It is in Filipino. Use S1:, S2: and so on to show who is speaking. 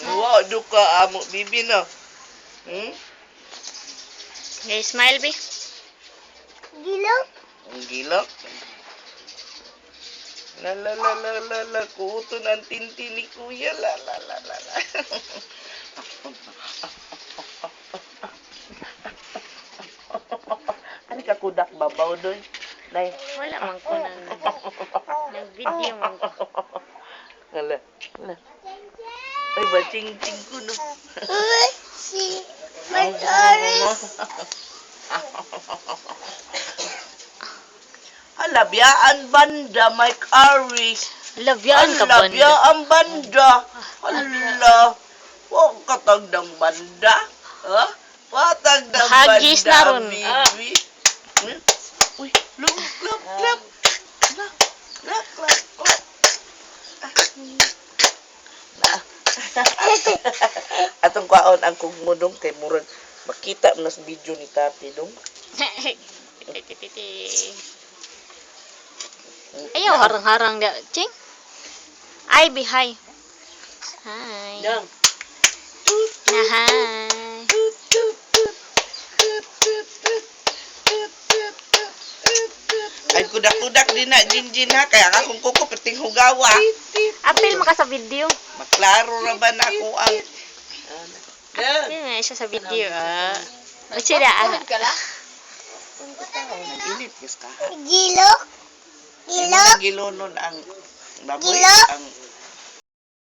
S1: Wow, duka amo bibi no.
S2: Okay, smile, be.
S3: Gilok.
S1: Ang gilak. La la la la la la, kuuton ang tintin ni kuya. La la la la la. Ano ka kudak babaw doy? Nay.
S2: Wala man ko nag-video man ko.
S1: Hala, hala. Ay, baching-ching ko no.
S3: Si Mataris.
S1: Labyaan banda, Mike Aris.
S2: Labyaan ka ba?
S1: Labyaan banda. Hala. Huwag katagdang banda. Ha? Patagdang banda,
S2: Hagis na ron.
S1: baby. Uy, look, clap, clap. Clap, clap, clap. Atong kaon ang kugmudong kay murag makita mo na sa video ni Tati dong.
S2: Ayaw, harang-harang da. Ching? Ay, be, hi. Hi.
S1: Dong.
S2: Na, hi.
S1: Ay kudak-kudak din na Jinjin ha kaya akong kuko perting hugawa.
S2: Apil maka sa video.
S1: Maklaro ra ba na ako ang
S2: Apil nga siya sa video, O sila,
S1: Init kas ka.
S3: Gilok.
S1: Gilok. Gilonon ang baboy
S3: Gilok.
S1: ang